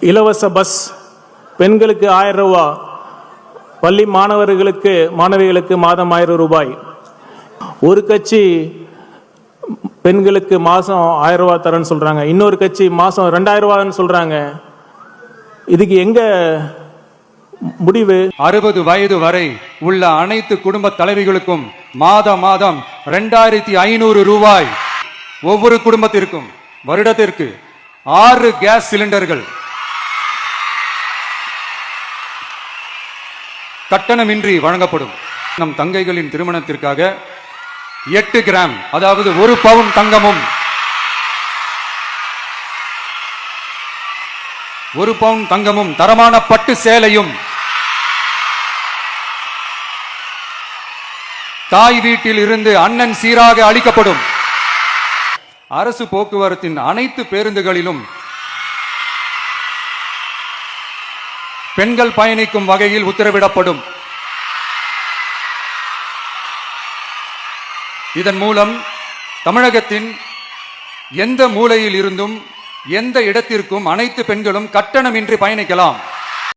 இலவச பஸ், பெண்களுக்கு 1000 ரூபாய், பள்ளி மாணவிகளுக்கு மாதம் 1000 ரூபாய். ஒரு கட்சி பெண்களுக்கு மாசம் 1000 ரூபாய் தரேன்னு சொல்றாங்க, இன்னொரு கட்சி மாசம் 2000 ரூபாய்ன்னு சொல்றாங்க. இதுக்கு எங்க முடிவு? 60 வயது வரை உள்ள அனைத்து குடும்ப தலைவிகளுக்கும் மாதம் 2500 ரூபாய். ஒவ்வொரு குடும்பத்திற்கும் வருடத்திற்கு 6 கேஸ் சிலிண்டர்கள் கட்டணமின்றி வழங்கப்படும். நம் தங்கைகளின் திருமணத்திற்காக 8 கிராம், அதாவது 1 பவுன் தங்கமும் 1 பவுன் தங்கமும் தரமான பட்டு சேலையும் தாய் வீட்டில் இருந்து அண்ணன் சீராக அளிக்கப்படும். அரசு போக்குவரத்தின் அனைத்து பேருந்துகளிலும் பெண்கள் பயணிக்கும் வகையில் உத்தரவிடப்படும். இதன் மூலம் தமிழகத்தின் எந்த மூலையில் இருந்தும் எந்த இடத்திற்கும் அனைத்து பெண்களும் கட்டணமின்றி பயணிக்கலாம்.